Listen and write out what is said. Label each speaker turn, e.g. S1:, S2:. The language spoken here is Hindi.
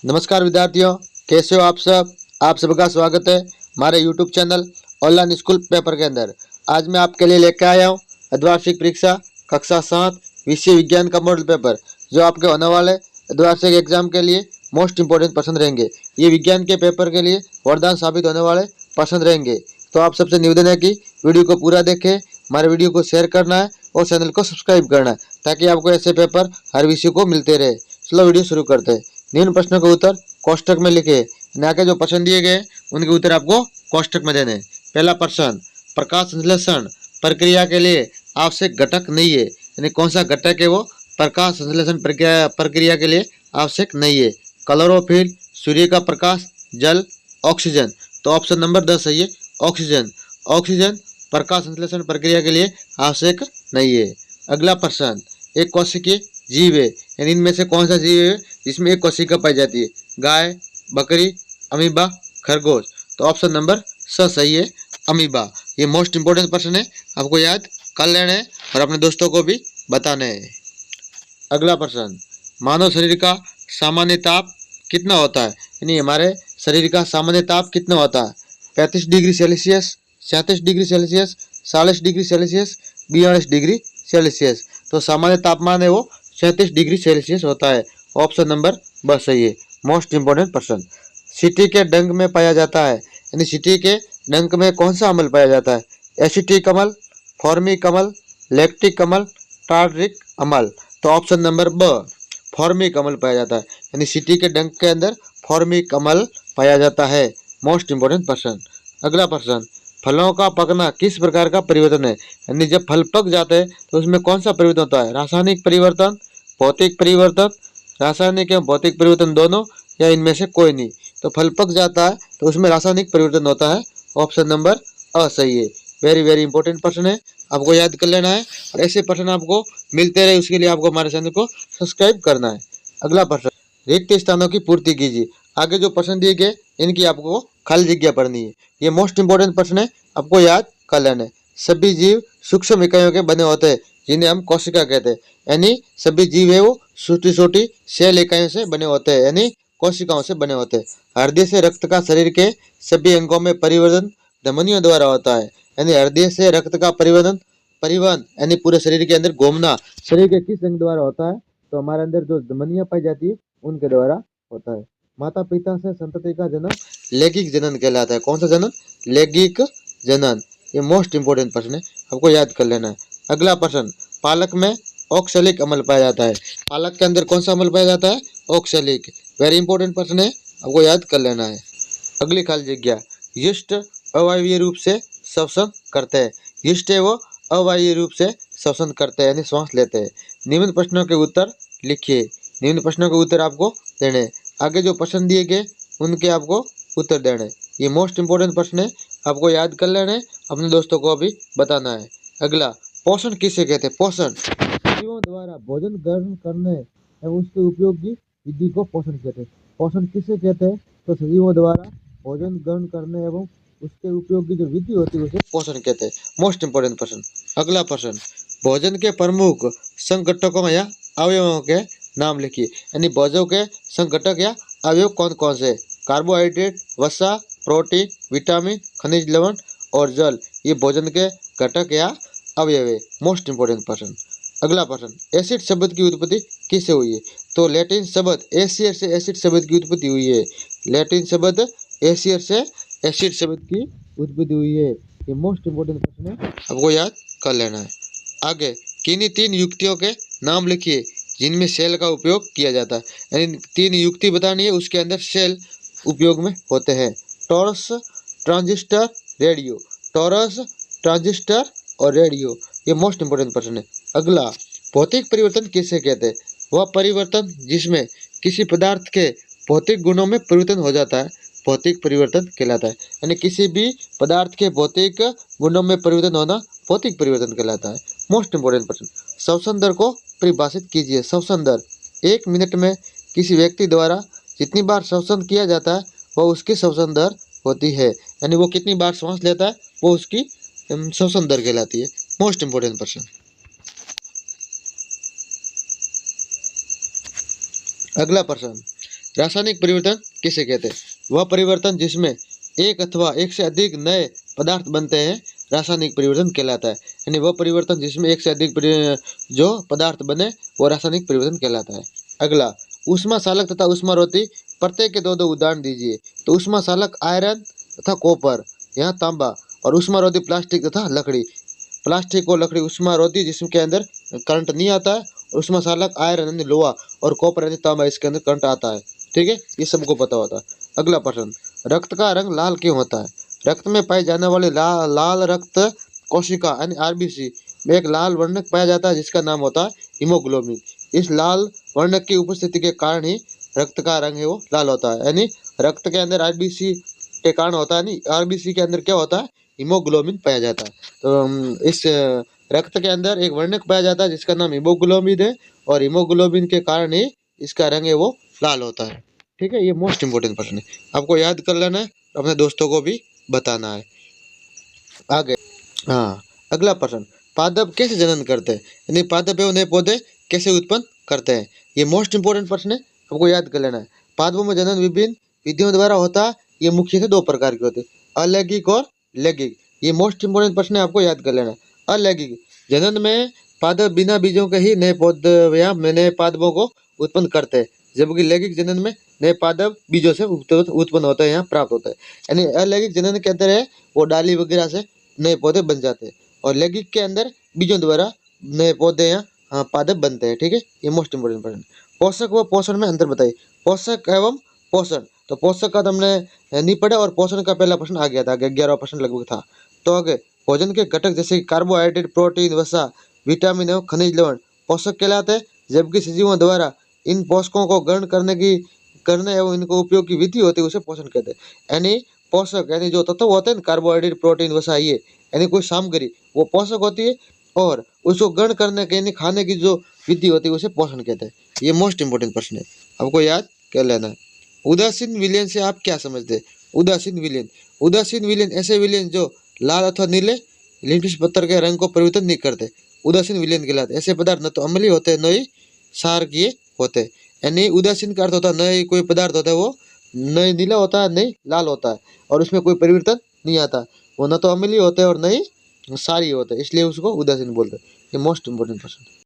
S1: नमस्कार विद्यार्थियों, कैसे हो आप सब। आप सबका स्वागत है हमारे YouTube channel online school paper के अंदर। आज मैं आपके लिए लेकर आया हूँ अर्धवार्षिक परीक्षा कक्षा 7 विषय विज्ञान का मॉडल पेपर, जो आपके होने वाले अर्धवार्षिक एग्जाम के लिए मोस्ट इंपोर्टेंट प्रश्न रहेंगे। ये विज्ञान के पेपर के लिए वरदान साबित होने वाले प्रश्न रहेंगे। तो आप सबसे निवेदन है कि वीडियो को पूरा देखें, हमारे वीडियो को शेयर करना है और चैनल को सब्सक्राइब करना है, ताकि आपको ऐसे पेपर हर विषय को मिलते रहे। चलो वीडियो शुरू करते हैं। निम्न प्रश्नों के उत्तर कोष्टक में लिखे, आगे जो प्रश्न दिए गए उनके उत्तर आपको कोष्टक में देने। पहला प्रश्न, प्रकाश संश्लेषण प्रक्रिया के लिए आवश्यक घटक नहीं है, यानी कौन सा घटक है वो प्रकाश संश्लेषण प्रक्रिया के लिए आवश्यक नहीं है। क्लोरोफिल, सूर्य का प्रकाश, जल, ऑक्सीजन। तो ऑप्शन नंबर 10 है ये ऑक्सीजन। ऑक्सीजन प्रकाश संश्लेषण प्रक्रिया के लिए आवश्यक नहीं है। अगला प्रश्न, एक कोशिकीय जीव है, यानी इनमें से कौन सा जीव है जिसमें एक कोशिका पाई जाती है। गाय, बकरी, अमीबा, खरगोश। तो ऑप्शन नंबर स सही है, अमीबा। ये मोस्ट इंपोर्टेंट प्रश्न है, आपको याद कर लेना है और अपने दोस्तों को भी बताना है। अगला प्रश्न, मानव शरीर का सामान्य ताप कितना होता है, यानी हमारे शरीर का सामान्य ताप कितना होता है। 35 degree Celsius, 37 degree Celsius, 40 degree Celsius, 42 degree Celsius. तो सामान्य तापमान है वो 37 डिग्री सेल्सियस होता है। ऑप्शन नंबर बस सही है, मोस्ट इंपोर्टेंट प्रश्न। सिटी के डंक में पाया जाता है, यानी सिटी के डंक में कौन सा अम्ल पाया जाता है। एसिटिक अम्ल, फॉर्मिक अम्ल, लैक्टिक अम्ल, टार्ट्रिक अम्ल। तो ऑप्शन नंबर ब फॉर्मिक अम्ल पाया जाता है, यानी सिटी के डंक के अंदर फॉर्मिक अम्ल पाया जाता है। मोस्ट इंपोर्टेंट प्रश्न। अगला प्रश्न, फलों का पकना किस प्रकार का परिवर्तन है, यानी जब फल पक जाते हैं तो उसमें कौन सा परिवर्तन होता है। रासायनिक परिवर्तन, भौतिक परिवर्तन, रासायनिक एवं भौतिक परिवर्तन दोनों, या इनमें से कोई नहीं। तो फल पक जाता है तो उसमें रासायनिक परिवर्तन होता है। ऑप्शन नंबर अ सही है। वेरी वेरी इंपॉर्टेंट प्रश्न है, आपको याद कर लेना है और ऐसे प्रश्न आपको मिलते रहे उसके लिए आपको हमारे चैनल को सब्सक्राइब करना है। अगला प्रश्न, रिक्त स्थानों की पूर्ति कीजिए। आगे जो प्रश्न दिए गए इनकी आपको खाली जगह भरनी है। ये मोस्ट इंपोर्टेंट प्रश्न है, आपको याद कर लेना है। सभी जीव सूक्ष्म इकाइयों के बने होते हैं, जिन्हें हम कोशिका कहते हैं। यानी सभी जीव है वो छोटी छोटी सेल इकाइयों से बने होते हैं, यानी कोशिकाओं से बने होते हैं। हृदय से रक्त का शरीर के सभी अंगों में परिवर्तन धमनियों द्वारा होता है, यानी हृदय से रक्त का परिवहन यानी पूरे शरीर के अंदर घूमना शरीर के किस अंग द्वारा होता है। तो हमारे अंदर जो धमनियां पाई जाती है उनके द्वारा होता है। माता पिता से संतति का जन्म लैंगिक जनन कहलाता है। कौन सा जनन, लैंगिक जनन। ये मोस्ट इंपोर्टेंट प्रश्न है, आपको याद कर लेना है। अगला प्रश्न, पालक में ऑक्सैलिक अम्ल पाया जाता है। पालक के अंदर कौन सा अम्ल पाया जाता है, ऑक्सैलिक। वेरी इंपॉर्टेंट प्रश्न है, आपको याद कर लेना है। अगली खाली जगह, यीस्ट अवायवीय रूप से श्वसन करते हैं। यीस्ट है वो अवायवीय रूप से श्वसन करते हैं, यानी श्वास लेते हैं। निम्न प्रश्नों के उत्तर लिखिए। निम्न प्रश्नों के उत्तर आपको देने, आगे जो प्रश्न दिए गए उनके आपको उत्तर देने। ये मोस्ट इंपोर्टेंट प्रश्न है, आपको याद कर लेना है, अपने दोस्तों को भी बताना है। अगला, पोषण किसे कहते हैं। पोषण सजीवों द्वारा भोजन ग्रहण करने एवं उसके उपयोग की विधि को पोषण कहते हैं। पोषण किसे कहते हैं, तो सजीवों द्वारा भोजन ग्रहण करने एवं उसके उपयोग की जो विधि होती है उसे पोषण कहते हैं। मोस्ट इंपोर्टेंट प्रश्न। अगला प्रश्न, भोजन के प्रमुख संघटकों या अवयवों के नाम लिखिए, यानी भोजन के संघटक या अवयव कौन कौन से। कार्बोहाइड्रेट, वसा, प्रोटीन, विटामिन, खनिज लवण और जल, ये भोजन के घटक या अवयव है। मोस्ट इंपोर्टेंट प्रश्न। अगला प्रश्न, एसिड शब्द की उत्पत्ति किससे हुई है। तो लैटिन शब्द एसियर से एसिड शब्द की उत्पत्ति हुई है। लैटिन शब्द एसियर से एसिड शब्द की उत्पत्ति हुई है। ये मोस्ट इंपोर्टेंट प्रश्न है, आपको याद कर लेना है। आगे, किन्हीं 3 युक्तियों के नाम लिखिए जिनमें सेल का उपयोग किया जाता है, यानी 3 युक्ति बतानी है उसके अंदर सेल उपयोग में होते हैं। Taurus, transistor, radio. Taurus, transistor और रेडियो, ये मोस्ट इंपोर्टेंट प्रश्न है। अगला, भौतिक परिवर्तन किसे कहते हैं। वह परिवर्तन जिसमें किसी पदार्थ के भौतिक गुणों में परिवर्तन हो जाता है, भौतिक परिवर्तन कहलाता है। यानी किसी भी पदार्थ के भौतिक गुणों में परिवर्तन होना भौतिक परिवर्तन कहलाता है। मोस्ट इंपोर्टेंट प्रश्न, श्वसन दर को परिभाषित कीजिए। श्वसन दर, 1 मिनट में किसी व्यक्ति द्वारा जितनी बार श्वसन किया जाता है वह उसकी श्वसन दर होती है, यानी वो कितनी बार श्वास लेता है वो उसकी श्वसन दर कहलाती है। मोस्ट इंपोर्टेंट प्रश्न। अगला प्रश्न, रासायनिक परिवर्तन किसे कहते हैं? वह परिवर्तन जिसमें एक अथवा एक से अधिक नए पदार्थ बनते हैं रासायनिक परिवर्तन कहलाता है। यानी वह परिवर्तन जिसमें एक से अधिक जो पदार्थ बने वो रासायनिक परिवर्तन कहलाता है। अगला, ऊष्मा चालक तथा ऊष्मारोधी प्रत्येक के दो दो उदाहरण दीजिए। तो ऊष्मा चालक आयरन तथा कॉपर, यहाँ तांबा, और ऊष्मारोधी प्लास्टिक तथा लकड़ी। प्लास्टिक और लकड़ी ऊष्मारोधी जिसके अंदर करंट नहीं आता है, ऊष्मा चालक आयरन यानी लोहा और कॉपर यानी तांबा इसके अंदर करंट आता है। ठीक है, ये सबको पता होता है। अगला प्रश्न, रक्त का रंग लाल क्यों होता है? रक्त में पाई जाने वाली लाल रक्त कोशिका यानी आरबीसी में एक लाल वर्णक पाया जाता है जिसका नाम होता है हीमोग्लोबिन। इस लाल वर्णक की उपस्थिति के कारण ही रक्त का रंग है वो लाल होता है। यानी रक्त के अंदर आरबीसी के कारण होता है, नहीं आरबीसी के अंदर क्या होता है? हीमोग्लोबिन पाया जाता है। तो इस रक्त के अंदर एक वर्णक पाया जाता है जिसका नाम हीमोग्लोबिन है, और हीमोग्लोबिन के कारण ही इसका रंग है वो लाल होता है। ठीक है, ये मोस्ट इंपोर्टेंट प्रश्न है, आपको याद कर लेना है, अपने दोस्तों को भी बताना है। आगे, हाँ, अगला प्रश्न, पादप कैसे जनन करते हैं? यानी पादप एवं नए पौधे कैसे उत्पन्न करते हैं? ये मोस्ट इंपोर्टेंट प्रश्न है, आपको याद कर लेना है। पादपों में जनन विभिन्न विधियों द्वारा होता है। ये मुख्यतः दो प्रकार के होते हैं, अलैंगिक और लैंगिक। ये मोस्ट इंपोर्टेंट प्रश्न है, आपको याद कर लेना है। अलैंगिक जनन में पादप बिना बीजों के ही नए पौधे या नए पादपों को उत्पन्न करते हैं, जबकि लैंगिक जनन में नए पादप बीजों से उत्पन्न होते हैं, यहाँ प्राप्त होता है। यानी अलैंगिक जनन के अंदर है वो डाली वगैरह से नए पौधे बन जाते हैं, और लैंगिक के अंदर बीजों द्वारा नए पौधे या पादप बनते हैं। ठीक है, ये मोस्ट इंपोर्टेंट प्रश्न। पोषक व पोषण में अंतर बताइए। पोषक एवं पोषण, तो पोषक का तुमने नहीं पढ़ा, और पोषण का पहला प्रश्न आ गया था, 11वां प्रश्न लगभग था। तो आगे, भोजन के घटक जैसे कार्बोहाइड्रेट, प्रोटीन, वसा, विटामिन एवं खनिज लवण पोषक कहलाते हैं, जबकि सजीवों द्वारा इन पोषकों को ग्रहण करने एवं इनको उपयोग की विधि होती है उसे पोषण कहते हैं। यानी पोषक यानी जो तत्व होते हैं कार्बोहाइड्रेट, प्रोटीन, वसा, ये यानी कोई सामग्री वो पोषक होती है, और उसको ग्रहण करने के यानी खाने की जो विधि होती है उसे पोषण कहते हैं। ये मोस्ट इंपोर्टेंट प्रश्न है, आपको याद कर लेना है। उदासीन विलयन से आप क्या समझते हैं? उदासीन विलयन, उदासीन विलयन ऐसे विलयन जो लाल अथवा नीले लिंटस पत्थर के रंग को परिवर्तन नहीं करते, उदासीन विलयन कहलाते। ऐसे पदार्थ न तो अम्लीय होते हैं, न ही क्षारकीय होते हैं। यानी उदासीन का अर्थ होता है न ही कोई पदार्थ होता है वो न ही नीला होता है न ही लाल होता है, और उसमें कोई परिवर्तन नहीं आता। वो न तो अम्लीय होते हैं और न ही क्षारीय होते हैं, इसलिए उसको उदासीन बोलते हैं। ये मोस्ट इंपोर्टेंट प्रश्न।